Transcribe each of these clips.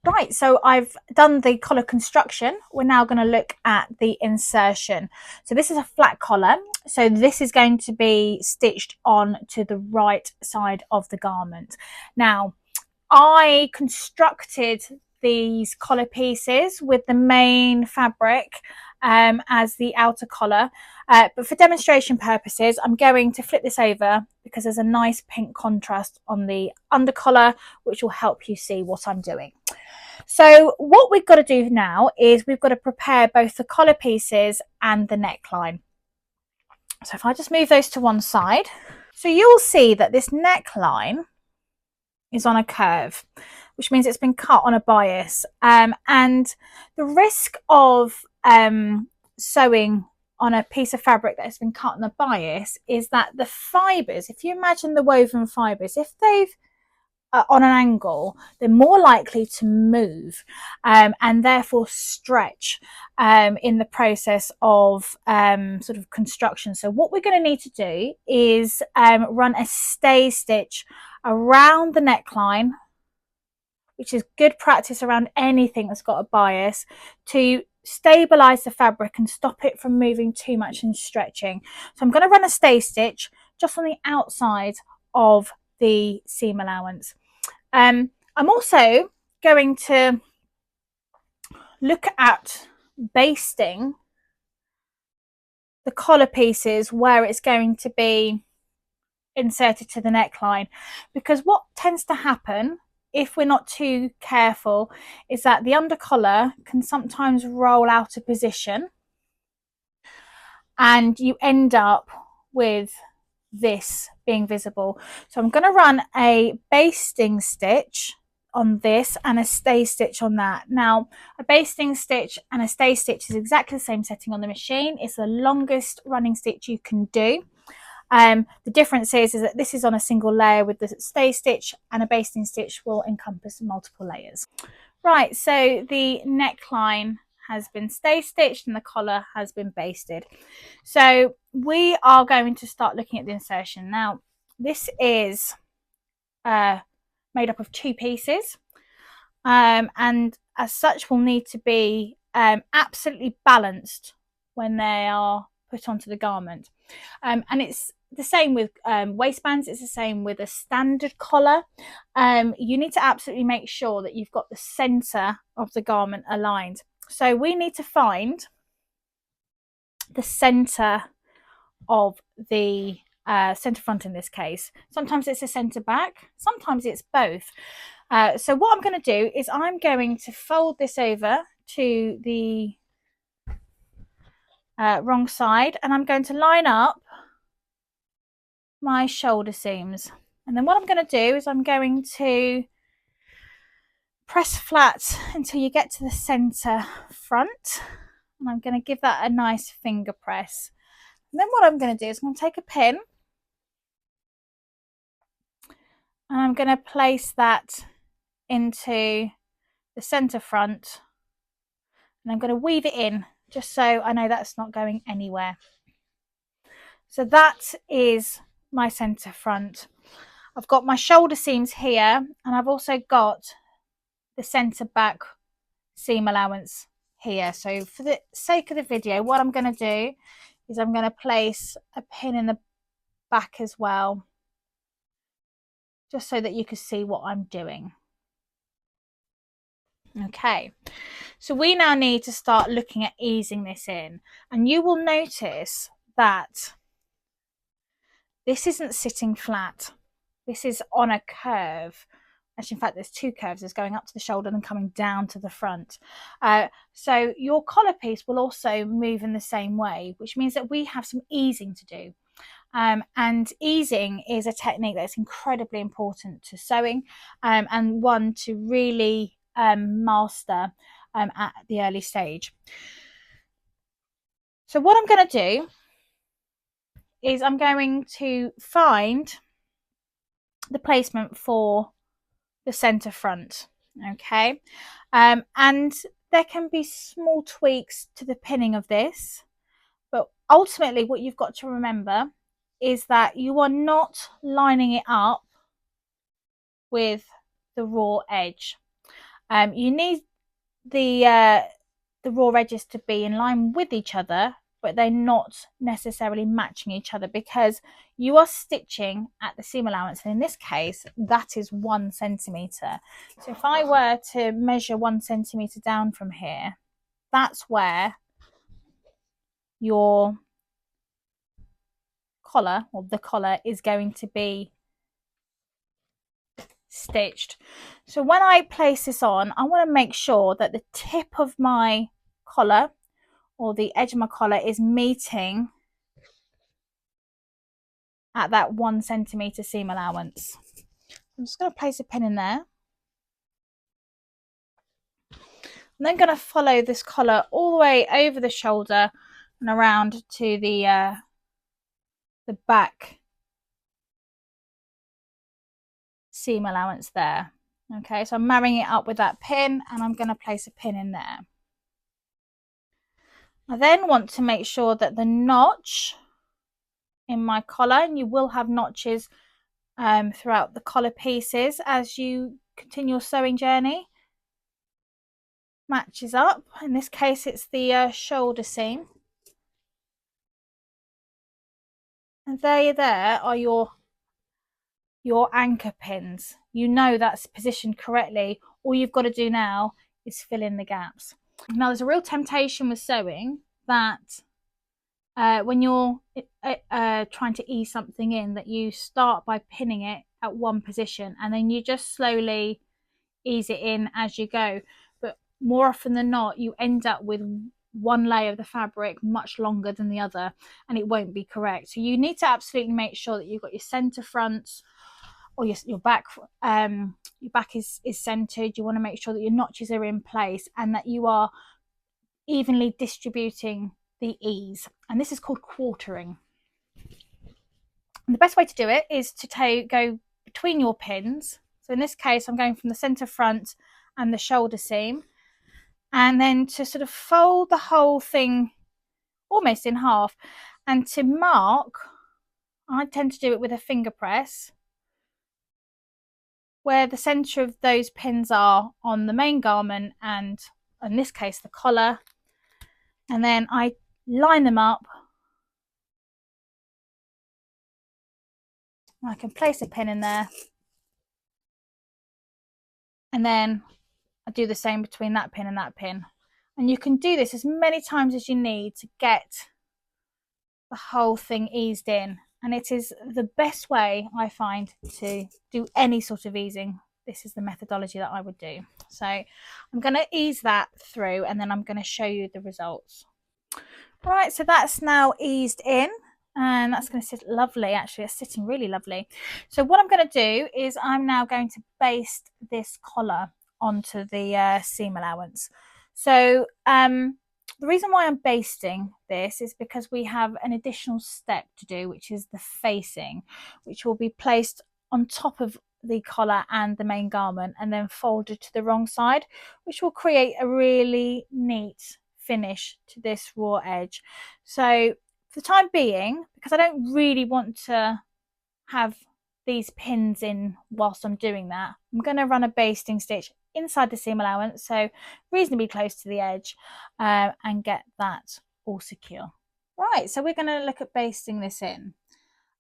Right, so I've done the collar construction. We're now going to look at the insertion. So this is a flat collar. So this is going to be stitched on to the right side of the garment. Now, I constructed these collar pieces with the main fabric as the outer collar, but for demonstration purposes I'm going to flip this over because there's a nice pink contrast on the under collar which will help you see what I'm doing. So what we've got to do now is we've got to prepare both the collar pieces and the neckline. So if I just move those to one side, so you'll see that this neckline is on a curve, which means it's been cut on a bias, and the risk of sewing on a piece of fabric that has been cut on a bias is that the fibres, if you imagine the woven fibres, if they've on an angle, they're more likely to move and therefore stretch in the process of sort of construction. So what we're going to need to do is run a stay stitch around the neckline, which is good practice around anything that's got a bias, to stabilize the fabric and stop it from moving too much and stretching. So I'm going to run a stay stitch just on the outside of the seam allowance. I'm also going to look at basting the collar pieces where it's going to be inserted to the neckline, because what tends to happen if we're not too careful is that the under collar can sometimes roll out of position and you end up with this being visible. So I'm going to run a basting stitch on this and a stay stitch on that. Now, a basting stitch and a stay stitch is exactly the same setting on the machine. It's the longest running stitch you can do. The difference is that this is on a single layer with the stay stitch, and a basting stitch will encompass multiple layers. Right, so the neckline has been stay stitched and the collar has been basted. So we are going to start looking at the insertion. Now, this is made up of two pieces, and as such will need to be absolutely balanced when they are put onto the garment. And it's the same with waistbands. It's the same with a standard collar. You need to absolutely make sure that you've got the center of the garment aligned. So we need to find the center of the center front in this case. Sometimes it's a center back, sometimes it's both. So what I'm going to do is I'm going to fold this over to the wrong side, and I'm going to line up my shoulder seams. And then what I'm going to do is I'm going to press flat until you get to the center front, and I'm going to give that a nice finger press. And then what I'm going to do is I'm going to take a pin and I'm going to place that into the center front, and I'm going to weave it in just so I know that's not going anywhere. So that is my center front. I've got my shoulder seams here, and I've also got the center back seam allowance here. So for the sake of the video, what I'm going to do is I'm going to place a pin in the back as well, just so that you can see what I'm doing. Okay, so we now need to start looking at easing this in, and you will notice that this isn't sitting flat. This is on a curve. Actually, in fact, there's two curves. There's going up to the shoulder and coming down to the front. So your collar piece will also move in the same way, which means that we have some easing to do. And easing is a technique that's incredibly important to sewing, and one to really master at the early stage. So what I'm going to do is I'm going to find the placement for the center front. Okay, and there can be small tweaks to the pinning of this, but ultimately what you've got to remember is that you are not lining it up with the raw edge. You need the raw edges to be in line with each other, but they're not necessarily matching each other because you are stitching at the seam allowance, and in this case that is 1 centimetre. So if I were to measure 1 centimetre down from here, that's where your collar, or the collar, is going to be stitched. So when I place this on, I want to make sure that the tip of my collar, or the edge of my collar, is meeting at that 1 centimetre seam allowance. I'm just going to place a pin in there. I'm then going to follow this collar all the way over the shoulder and around to the back seam allowance there. Okay, so I'm marrying it up with that pin, and I'm going to place a pin in there. I then want to make sure that the notch in my collar, and you will have notches throughout the collar pieces as you continue your sewing journey, matches up. In this case it's the shoulder seam, and there are your anchor pins. You know that's positioned correctly. All you've got to do now is fill in the gaps. Now there's a real temptation with sewing that when you're trying to ease something in, that you start by pinning it at one position and then you just slowly ease it in as you go. But more often than not, you end up with one layer of the fabric much longer than the other, and it won't be correct. So you need to absolutely make sure that you've got your center fronts, or your back is centered. You want to make sure that your notches are in place and that you are evenly distributing the ease, and this is called quartering. And the best way to do it is to go between your pins. So in this case I'm going from the center front and the shoulder seam, and then to sort of fold the whole thing almost in half, and to mark, I tend to do it with a finger press, where the center of those pins are on the main garment, and in this case the collar, and then I line them up. I can place a pin in there, and then I do the same between that pin and that pin. And you can do this as many times as you need to get the whole thing eased in, and it is the best way I find to do any sort of easing. This is the methodology that I would do. So I'm going to ease that through, and then I'm going to show you the results. All right, so that's now eased in, and that's going to sit lovely. Actually, it's sitting really lovely. So what I'm going to do is I'm now going to baste this collar onto the seam allowance. So the reason why I'm basting this is because we have an additional step to do, which is the facing, which will be placed on top of the collar and the main garment and then folded to the wrong side, which will create a really neat finish to this raw edge. So for the time being, because I don't really want to have these pins in whilst I'm doing that, I'm going to run a basting stitch inside the seam allowance, so reasonably close to the edge, and get that all secure. Right, so we're going to look at basting this in,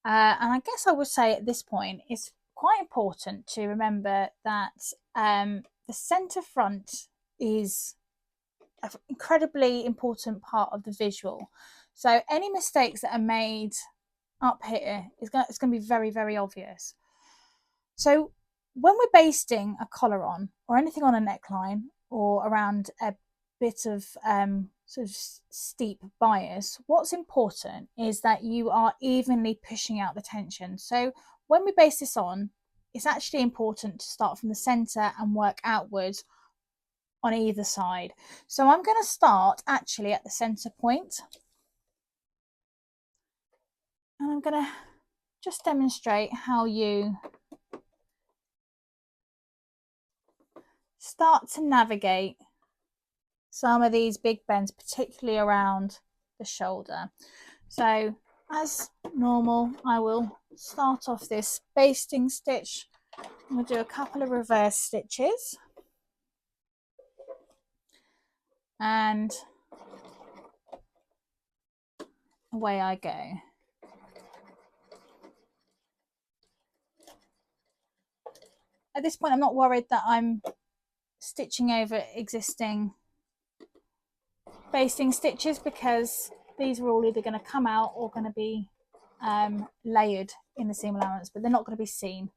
and I guess I would say at this point it's quite important to remember that the centre front is an incredibly important part of the visual. So any mistakes that are made up here it's going to be very, very obvious. So when we're basting a collar on, or anything on a neckline, or around a bit of sort of steep bias, what's important is that you are evenly pushing out the tension. So when we baste this on, it's actually important to start from the center and work outwards on either side. So I'm going to start actually at the center point, and I'm going to just demonstrate how you start to navigate some of these big bends, particularly around the shoulder. So as normal, I will start off this basting stitch. I'm going to do a couple of reverse stitches, and away I go. At this point, I'm not worried that I'm stitching over existing basting stitches, because these are all either going to come out or going to be layered in the seam allowance, but they're not going to be seen.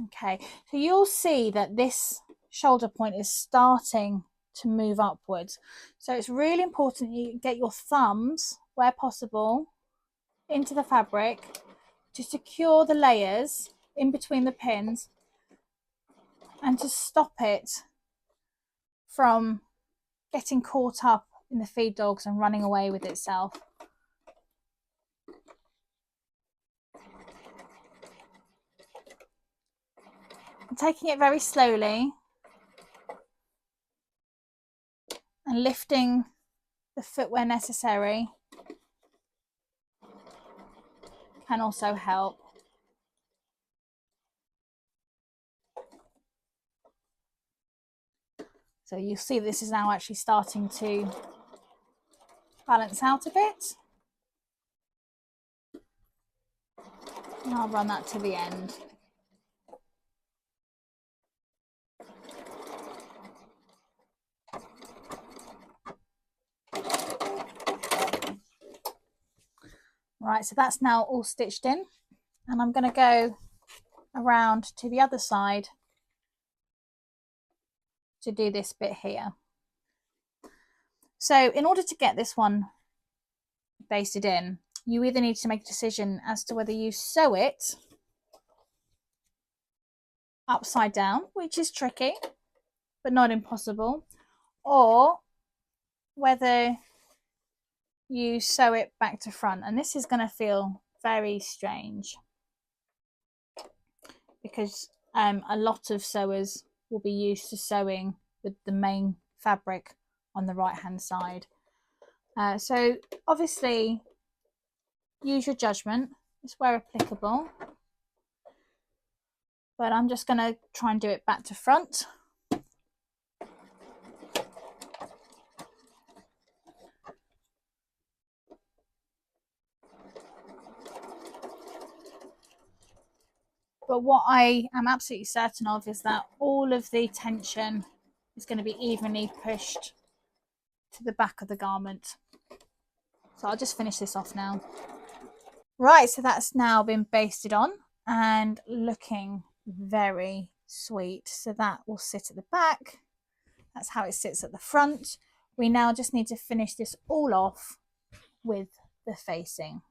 Okay, so you'll see that this shoulder point is starting to move upwards, so it's really important you get your thumbs, where possible, into the fabric to secure the layers in between the pins and to stop it from getting caught up in the feed dogs and running away with itself. I'm taking it very slowly and lifting the foot where necessary can also help. So you see this is now actually starting to balance out a bit. And I'll run that to the end. Right, so that's now all stitched in, and I'm going to go around to the other side to do this bit here. So in order to get this one basted in, you either need to make a decision as to whether you sew it upside down, which is tricky but not impossible, or whether you sew it back to front. And this is going to feel very strange because a lot of sewers will be used to sewing with the main fabric on the right hand side. So obviously use your judgment, it's where applicable, but I'm just going to try and do it back to front. But what I am absolutely certain of is that all of the tension is going to be evenly pushed to the back of the garment. So I'll just finish this off now. Right, so that's now been basted on and looking very sweet. So that will sit at the back. That's how it sits at the front. We now just need to finish this all off with the facing.